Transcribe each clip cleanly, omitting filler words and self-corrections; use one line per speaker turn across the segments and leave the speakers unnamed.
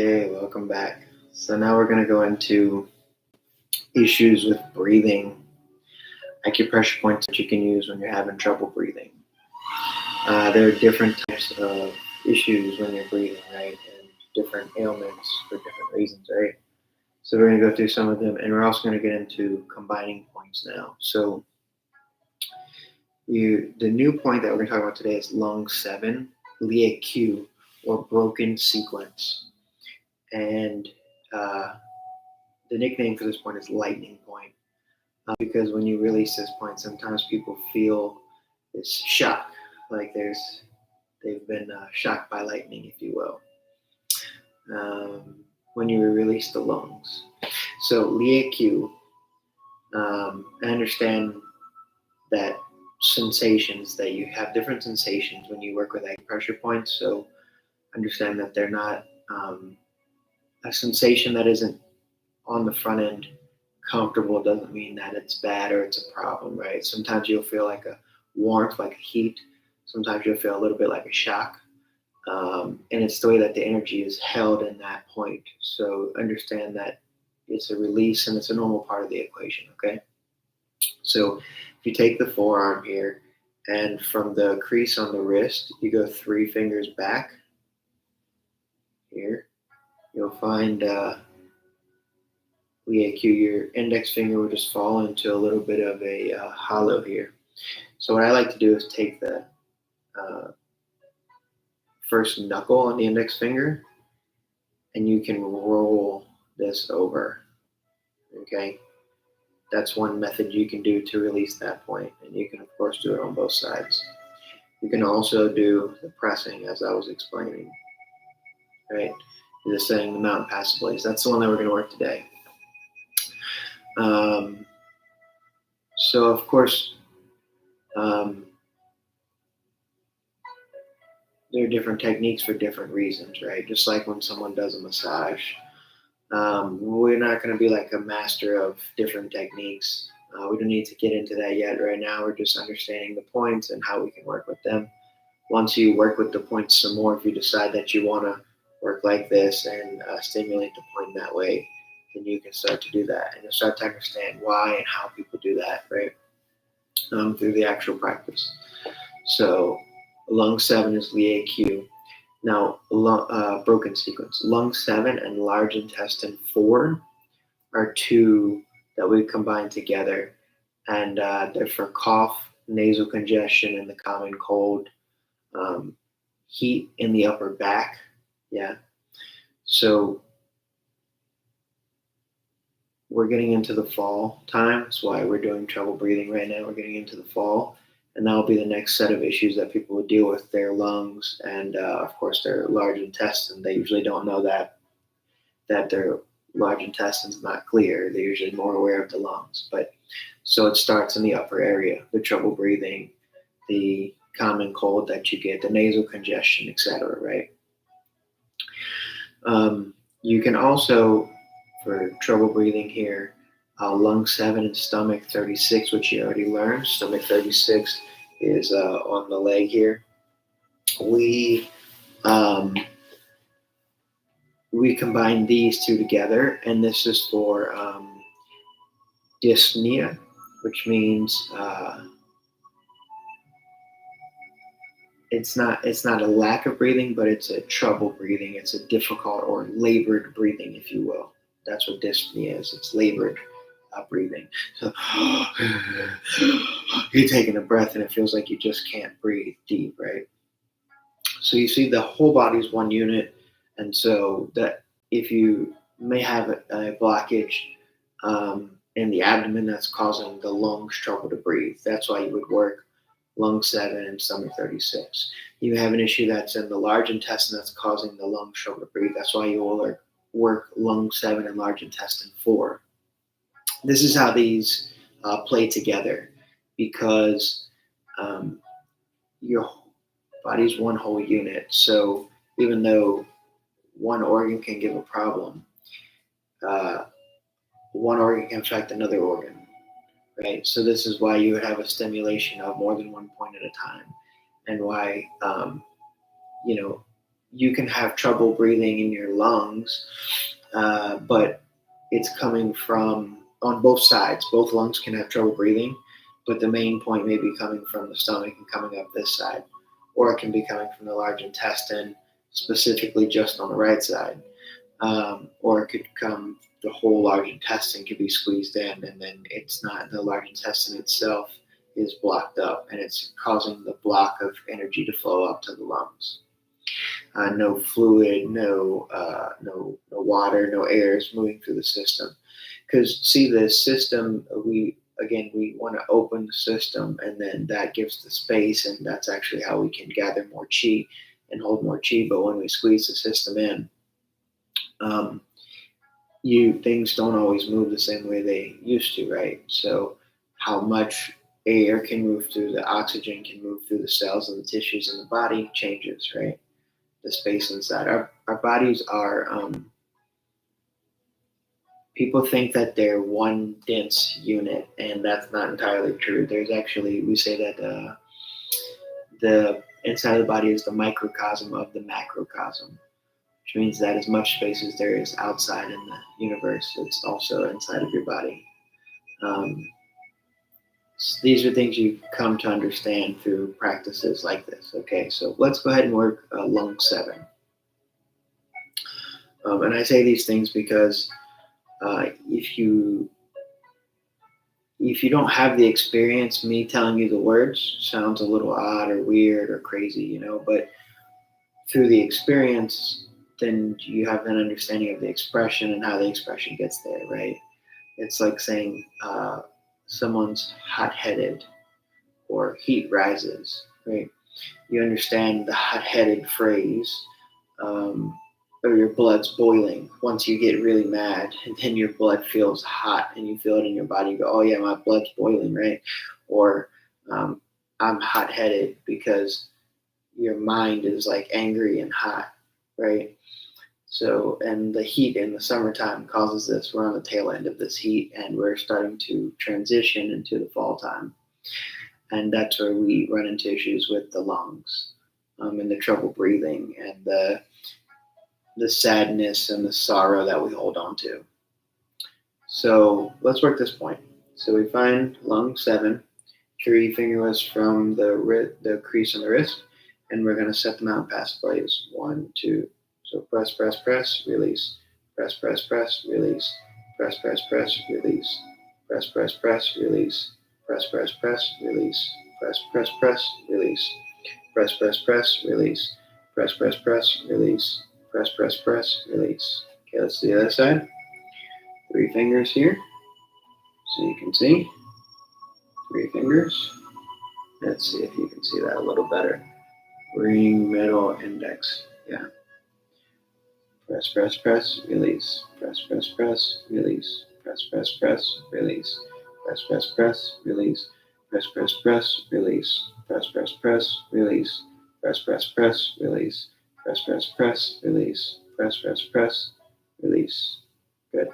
Hey, welcome back. So now we're going to go into issues with breathing, acupressure points that you can use when you're having trouble breathing. There are different types of issues when you're breathing, right? And different ailments for different reasons, right? So we're going to go through some of them, and we're also going to get into combining points now. So the new point that we're going to talk about today is lung 7, Lia Q, or broken sequence. And the nickname for this point is lightning point. Because when you release this point, sometimes people feel this shock, like they've been shocked by lightning, if you will, when you release the lungs. So Lia Q, I understand that sensations that you have different sensations when you work with acupressure points. So understand that they're not a sensation that isn't on the front end comfortable doesn't mean that it's bad or it's a problem, right? Sometimes you'll feel like a warmth, like a heat. Sometimes you'll feel a little bit like a shock. And it's the way that the energy is held in that point. So understand that it's a release and it's a normal part of the equation, okay? So if you take the forearm here and from the crease on the wrist, you go 3 fingers back here, you'll find your index finger will just fall into a little bit of a hollow here. So what I like to do is take the first knuckle on the index finger, and you can roll this over. Okay, that's one method you can do to release that point, and you can of course do it on both sides. You can also do the pressing, as I was explaining. Right, you're just saying the mountain pass place. That's the one that we're going to work today. So of course. There are different techniques for different reasons, right? Just like when someone does a massage, we're not going to be like a master of different techniques. We don't need to get into that yet. Right now, we're just understanding the points and how we can work with them. Once you work with the points some more, if you decide that you want to work like this and stimulate the point that way, then you can start to do that. And you'll start to understand why and how people do that, right? Through the actual practice. So lung 7 is Lia Q. Now, broken sequence. Lung 7 and large intestine 4 are 2 that we combine together, and they're for cough, nasal congestion, and the common cold, heat in the upper back. Yeah. So we're getting into the fall time. That's why we're doing trouble breathing right now. We're getting into the fall. And that'll be the next set of issues that people will deal with, their lungs and, of course, their large intestine. They usually don't know that their large intestine's not clear. They're usually more aware of the lungs. But so it starts in the upper area, the trouble breathing, the common cold that you get, the nasal congestion, etc. Right? You can also, for trouble breathing here, lung 7 and stomach 36, which you already learned. Stomach 36 is on the leg here. We combine these 2 together, and this is for dyspnea, which means it's not a lack of breathing, but it's a trouble breathing. It's a difficult or labored breathing, if you will. That's what dyspnea is. It's labored breathing. So you're taking a breath and it feels like you just can't breathe deep, right? So you see the whole body is one unit, and so that if you may have a blockage in the abdomen that's causing the lungs trouble to breathe, that's why you would work lung 7 and stomach 36. You have an issue that's in the large intestine that's causing the lungs trouble to breathe, that's why you will work lung 7 and large intestine 4. This is how these play together, because your body's one whole unit. So even though one organ can give a problem, one organ can affect another organ, right? So this is why you would have a stimulation of more than one point at a time, and why you can have trouble breathing in your lungs, but it's coming from on both sides. Both lungs can have trouble breathing, but the main point may be coming from the stomach and coming up this side, or it can be coming from the large intestine, specifically just on the right side, or it could come. The whole large intestine could be squeezed in, and then it's not the large intestine itself is blocked up, and it's causing the block of energy to flow up to the lungs. No fluid, no water, no air is moving through the system. Because see, the system, we want to open the system, and then that gives the space, and that's actually how we can gather more chi and hold more chi. But when we squeeze the system in, um, things don't always move the same way they used to, right? So how much air can move through, the oxygen can move through the cells and the tissues in the body changes, right? The space inside our bodies are people think that they're one dense unit, and that's not entirely true. There's actually, we say that the inside of the body is the microcosm of the macrocosm, which means that as much space as there is outside in the universe, it's also inside of your body. Um, these are things you come to understand through practices like this. Okay, so let's go ahead and work lung 7. And I say these things because if you don't have the experience, me telling you the words sounds a little odd or weird or crazy, but through the experience, then you have an understanding of the expression and how the expression gets there, right? It's like saying someone's hot-headed or heat rises, right? You understand the hot-headed phrase, or your blood's boiling once you get really mad, and then your blood feels hot and you feel it in your body. You go, oh yeah, my blood's boiling, right? Or I'm hot-headed because your mind is like angry and hot, right? So, and the heat in the summertime causes this. We're on the tail end of this heat, and we're starting to transition into the fall time. And that's where we run into issues with the lungs, and the trouble breathing, and the sadness and the sorrow that we hold on to. So let's work this point. So we find lung 7, 3 finger lists from the crease on the wrist, and we're going to set them out past plays. 1, 2. So press, press, press, release. Press, press, press, release. Press, press, press, release. Press, press, press, release. Press, press, press, release. Press, press, press, release. Press, press, press, release. Press, press, press, release. Press, press, press, release. Okay, let's do the other side. 3 fingers here, so you can see. 3 fingers. Let's see if you can see that a little better. Ring, middle, index. Yeah. Press, press, press, release. Press, press, press, release. Press, press, press, release. Press, press, press, release. Press, press, press, release. Press, press, press, release. Press, press, press, release. Press, press, press, release. Press, press, press, release. Good.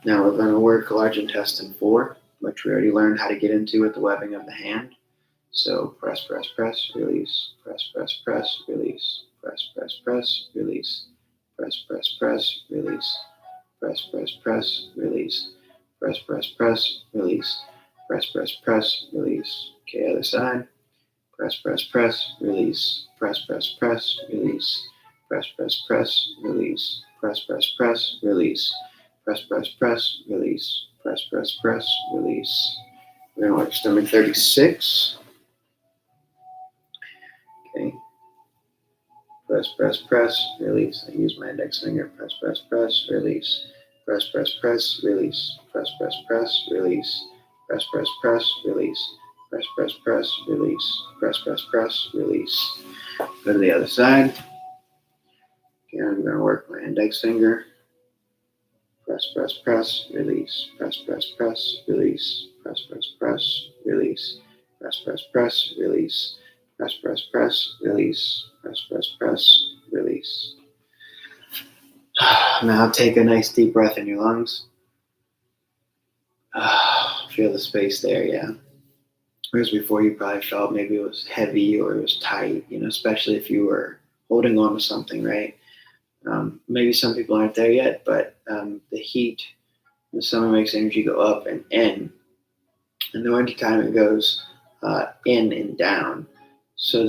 Now we're going to work large intestine 4, which we already learned how to get into with the webbing of the hand. So press, press, press, release. Press, press, press, release. Press, press, press, release. Press, press, press, release. Press, press, press, release. Press, press, press, release. Press, press, press, release. Okay, other side. Press, press, press, release. Press, press, press, release. Press, press, press, release. Press, press, press, release. Press, press, press, release. Press, press, press, release. We're going to work stomach 36. Okay. Press, press, press, release. I use my index finger. Press, press, press, release. Press, press, press, release. Press, press, press, release. Press, press, press, release. Press, press, press, release. Press, press, press, release. Go to the other side. Okay, I'm going to work my index finger. Press, press, press, release. Press, press, press, release. Press, press, press, release. Press, press, press, release. Press, press, press, release. Press, press, press, release. Now take a nice deep breath in your lungs. Feel the space there, yeah. Whereas before you probably felt maybe it was heavy or it was tight, especially if you were holding on to something, right? Maybe some people aren't there yet, but the heat, the summer makes energy go up and in, and the winter time it goes in and down. So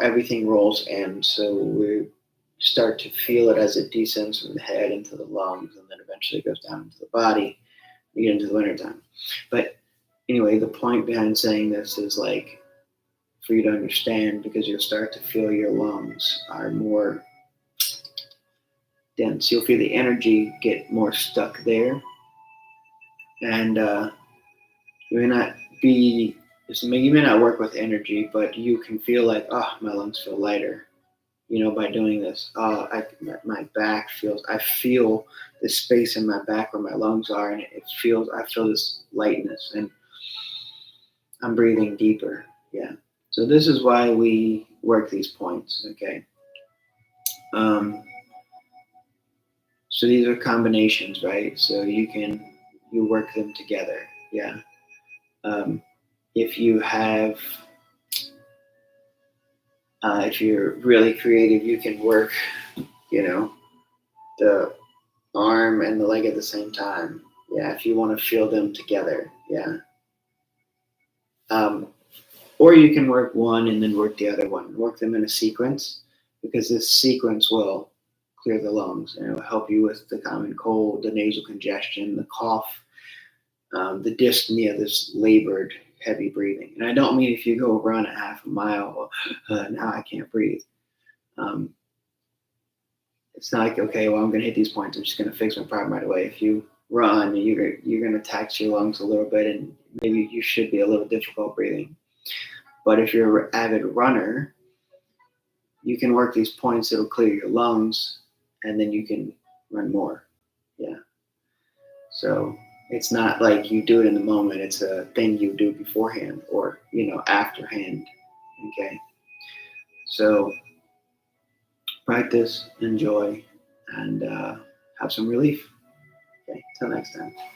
everything rolls in. So we start to feel it as it descends from the head into the lungs, and then eventually goes down into the body. You get into the wintertime. But anyway, the point behind saying this is like for you to understand, because you'll start to feel your lungs are more dense. You'll feel the energy get more stuck there, and you may not be. You may not work with energy, but you can feel like, oh, my lungs feel lighter. By doing this, my back feels. I feel the space in my back where my lungs are, and it feels. I feel this lightness, and I'm breathing deeper. Yeah. So this is why we work these points. Okay. Um, so these are combinations, right? So you work them together. Yeah. Um, if you have, if you're really creative, you can work, you know, the arm and the leg at the same time. Yeah. If you want to feel them together. Yeah. Um, or you can work one and then work the other one. Work them in a sequence, because this sequence will clear the lungs and it will help you with the common cold, the nasal congestion, the cough, the dyspnea, this labored, heavy breathing. And I don't mean if you go run a half a mile, now I can't breathe. Um, it's not like, okay, well, I'm going to hit these points. I'm just going to fix my problem right away. If you run, you're going to tax your lungs a little bit, and maybe you should be a little difficult breathing. But if you're an avid runner, you can work these points. It'll clear your lungs, and then you can run more. Yeah. So it's not like you do it in the moment. It's a thing you do beforehand or, afterhand. Okay. So practice, enjoy, and have some relief. Okay. Till next time.